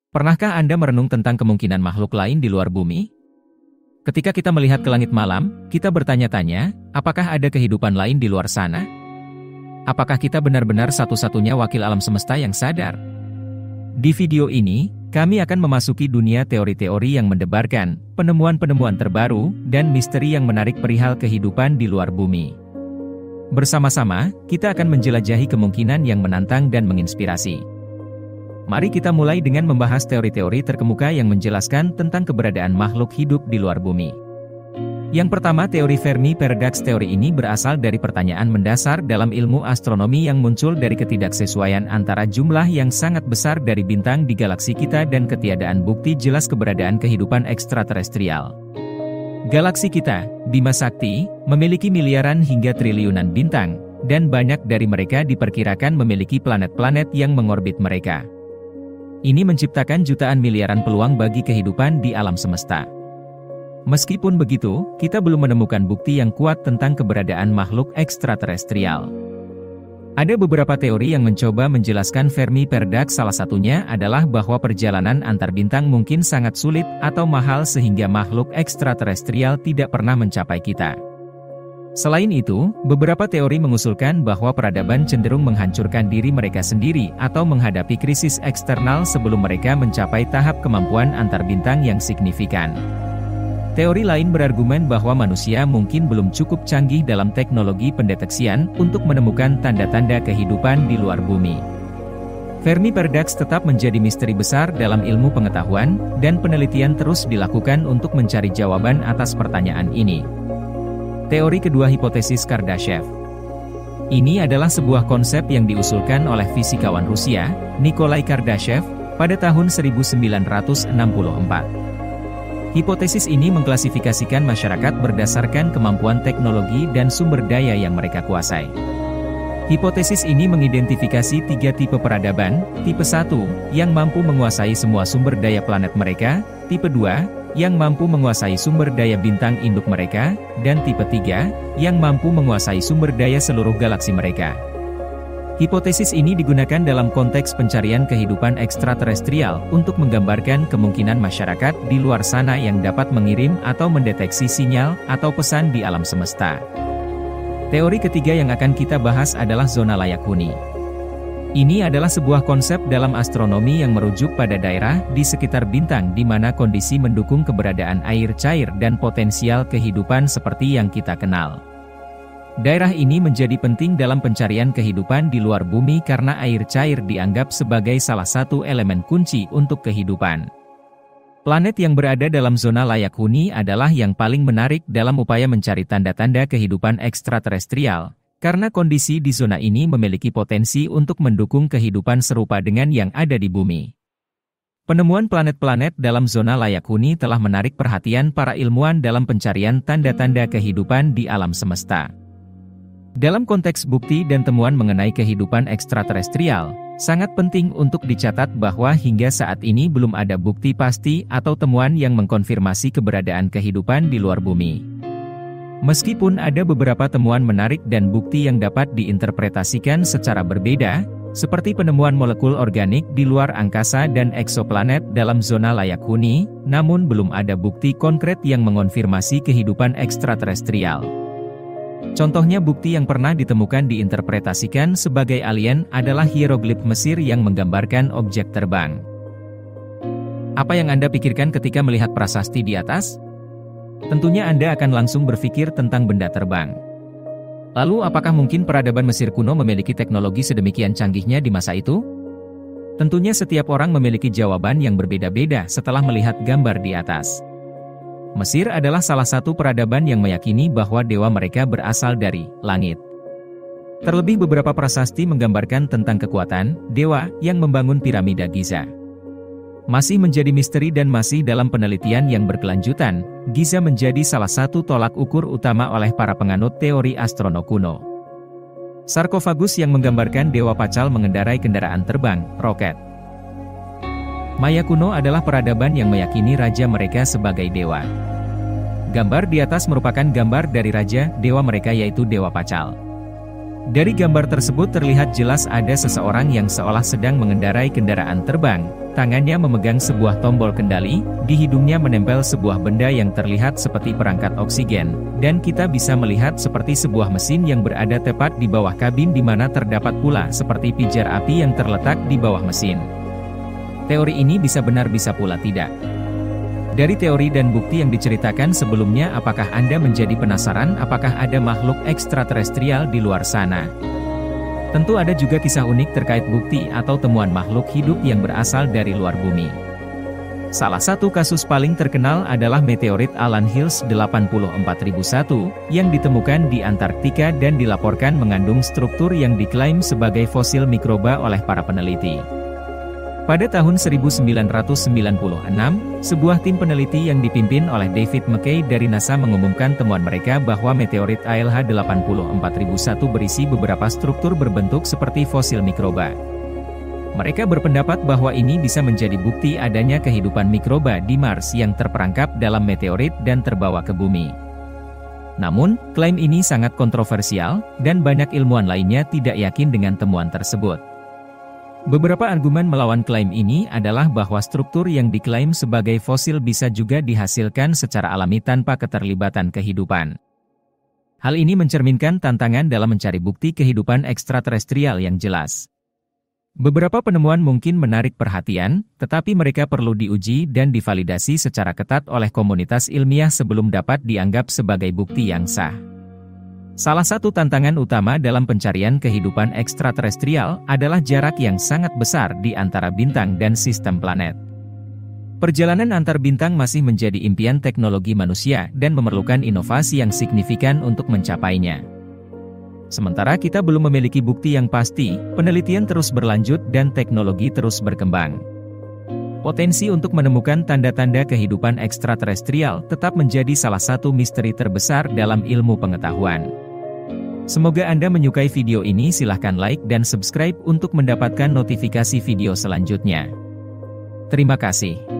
Pernahkah Anda merenung tentang kemungkinan makhluk lain di luar bumi? Ketika kita melihat ke langit malam, kita bertanya-tanya, apakah ada kehidupan lain di luar sana? Apakah kita benar-benar satu-satunya wakil alam semesta yang sadar? Di video ini, kami akan memasuki dunia teori-teori yang mendebarkan, penemuan-penemuan terbaru, dan misteri yang menarik perihal kehidupan di luar bumi. Bersama-sama, kita akan menjelajahi kemungkinan yang menantang dan menginspirasi. Mari kita mulai dengan membahas teori-teori terkemuka yang menjelaskan tentang keberadaan makhluk hidup di luar bumi. Yang pertama, teori Fermi Paradox. Teori ini berasal dari pertanyaan mendasar dalam ilmu astronomi yang muncul dari ketidaksesuaian antara jumlah yang sangat besar dari bintang di galaksi kita dan ketiadaan bukti jelas keberadaan kehidupan ekstraterestrial. Galaksi kita, Bima Sakti, memiliki miliaran hingga triliunan bintang, dan banyak dari mereka diperkirakan memiliki planet-planet yang mengorbit mereka. Ini menciptakan jutaan miliaran peluang bagi kehidupan di alam semesta. Meskipun begitu, kita belum menemukan bukti yang kuat tentang keberadaan makhluk ekstraterestrial. Ada beberapa teori yang mencoba menjelaskan Fermi Paradox. Salah satunya adalah bahwa perjalanan antar bintang mungkin sangat sulit atau mahal sehingga makhluk ekstraterestrial tidak pernah mencapai kita. Selain itu, beberapa teori mengusulkan bahwa peradaban cenderung menghancurkan diri mereka sendiri atau menghadapi krisis eksternal sebelum mereka mencapai tahap kemampuan antar bintang yang signifikan. Teori lain berargumen bahwa manusia mungkin belum cukup canggih dalam teknologi pendeteksian untuk menemukan tanda-tanda kehidupan di luar bumi. Fermi Paradox tetap menjadi misteri besar dalam ilmu pengetahuan, dan penelitian terus dilakukan untuk mencari jawaban atas pertanyaan ini. Teori kedua, hipotesis Kardashev. Ini adalah sebuah konsep yang diusulkan oleh fisikawan Rusia, Nikolai Kardashev, pada tahun 1964. Hipotesis ini mengklasifikasikan masyarakat berdasarkan kemampuan teknologi dan sumber daya yang mereka kuasai. Hipotesis ini mengidentifikasi 3 tipe peradaban: tipe 1, yang mampu menguasai semua sumber daya planet mereka, tipe 2, yang mampu menguasai sumber daya bintang induk mereka, dan tipe 3, yang mampu menguasai sumber daya seluruh galaksi mereka. Hipotesis ini digunakan dalam konteks pencarian kehidupan ekstraterestrial untuk menggambarkan kemungkinan masyarakat di luar sana yang dapat mengirim atau mendeteksi sinyal atau pesan di alam semesta. Teori ketiga yang akan kita bahas adalah zona layak huni. Ini adalah sebuah konsep dalam astronomi yang merujuk pada daerah di sekitar bintang di mana kondisi mendukung keberadaan air cair dan potensial kehidupan seperti yang kita kenal. Daerah ini menjadi penting dalam pencarian kehidupan di luar bumi karena air cair dianggap sebagai salah satu elemen kunci untuk kehidupan. Planet yang berada dalam zona layak huni adalah yang paling menarik dalam upaya mencari tanda-tanda kehidupan ekstraterestrial, karena kondisi di zona ini memiliki potensi untuk mendukung kehidupan serupa dengan yang ada di bumi. Penemuan planet-planet dalam zona layak huni telah menarik perhatian para ilmuwan dalam pencarian tanda-tanda kehidupan di alam semesta. Dalam konteks bukti dan temuan mengenai kehidupan ekstraterestrial, sangat penting untuk dicatat bahwa hingga saat ini belum ada bukti pasti atau temuan yang mengkonfirmasi keberadaan kehidupan di luar bumi. Meskipun ada beberapa temuan menarik dan bukti yang dapat diinterpretasikan secara berbeda, seperti penemuan molekul organik di luar angkasa dan eksoplanet dalam zona layak huni, namun belum ada bukti konkret yang mengonfirmasi kehidupan ekstraterestrial. Contohnya bukti yang pernah ditemukan diinterpretasikan sebagai alien adalah hieroglif Mesir yang menggambarkan objek terbang. Apa yang Anda pikirkan ketika melihat prasasti di atas? Tentunya Anda akan langsung berpikir tentang benda terbang. Lalu apakah mungkin peradaban Mesir kuno memiliki teknologi sedemikian canggihnya di masa itu? Tentunya setiap orang memiliki jawaban yang berbeda-beda setelah melihat gambar di atas. Mesir adalah salah satu peradaban yang meyakini bahwa dewa mereka berasal dari langit. Terlebih beberapa prasasti menggambarkan tentang kekuatan dewa yang membangun piramida Giza. Masih menjadi misteri dan masih dalam penelitian yang berkelanjutan, Giza menjadi salah satu tolak ukur utama oleh para penganut teori astrono kuno. Sarkofagus yang menggambarkan dewa Pacal mengendarai kendaraan terbang, roket. Maya kuno adalah peradaban yang meyakini raja mereka sebagai dewa. Gambar di atas merupakan gambar dari raja dewa mereka yaitu Dewa Pacal. Dari gambar tersebut terlihat jelas ada seseorang yang seolah sedang mengendarai kendaraan terbang, tangannya memegang sebuah tombol kendali, di hidungnya menempel sebuah benda yang terlihat seperti perangkat oksigen, dan kita bisa melihat seperti sebuah mesin yang berada tepat di bawah kabin di mana terdapat pula seperti pijar api yang terletak di bawah mesin. Teori ini bisa benar bisa pula tidak. Dari teori dan bukti yang diceritakan sebelumnya, apakah Anda menjadi penasaran apakah ada makhluk ekstraterestrial di luar sana? Tentu ada juga kisah unik terkait bukti atau temuan makhluk hidup yang berasal dari luar bumi. Salah satu kasus paling terkenal adalah meteorit Alan Hills 84001, yang ditemukan di Antartika dan dilaporkan mengandung struktur yang diklaim sebagai fosil mikroba oleh para peneliti. Pada tahun 1996, sebuah tim peneliti yang dipimpin oleh David Mackay dari NASA mengumumkan temuan mereka bahwa meteorit ALH 84001 berisi beberapa struktur berbentuk seperti fosil mikroba. Mereka berpendapat bahwa ini bisa menjadi bukti adanya kehidupan mikroba di Mars yang terperangkap dalam meteorit dan terbawa ke bumi. Namun, klaim ini sangat kontroversial, dan banyak ilmuwan lainnya tidak yakin dengan temuan tersebut. Beberapa argumen melawan klaim ini adalah bahwa struktur yang diklaim sebagai fosil bisa juga dihasilkan secara alami tanpa keterlibatan kehidupan. Hal ini mencerminkan tantangan dalam mencari bukti kehidupan ekstraterestrial yang jelas. Beberapa penemuan mungkin menarik perhatian, tetapi mereka perlu diuji dan divalidasi secara ketat oleh komunitas ilmiah sebelum dapat dianggap sebagai bukti yang sah. Salah satu tantangan utama dalam pencarian kehidupan ekstraterestrial adalah jarak yang sangat besar di antara bintang dan sistem planet. Perjalanan antar bintang masih menjadi impian teknologi manusia dan memerlukan inovasi yang signifikan untuk mencapainya. Sementara kita belum memiliki bukti yang pasti, penelitian terus berlanjut dan teknologi terus berkembang. Potensi untuk menemukan tanda-tanda kehidupan ekstraterestrial tetap menjadi salah satu misteri terbesar dalam ilmu pengetahuan. Semoga Anda menyukai video ini. Silahkan like dan subscribe untuk mendapatkan notifikasi video selanjutnya. Terima kasih.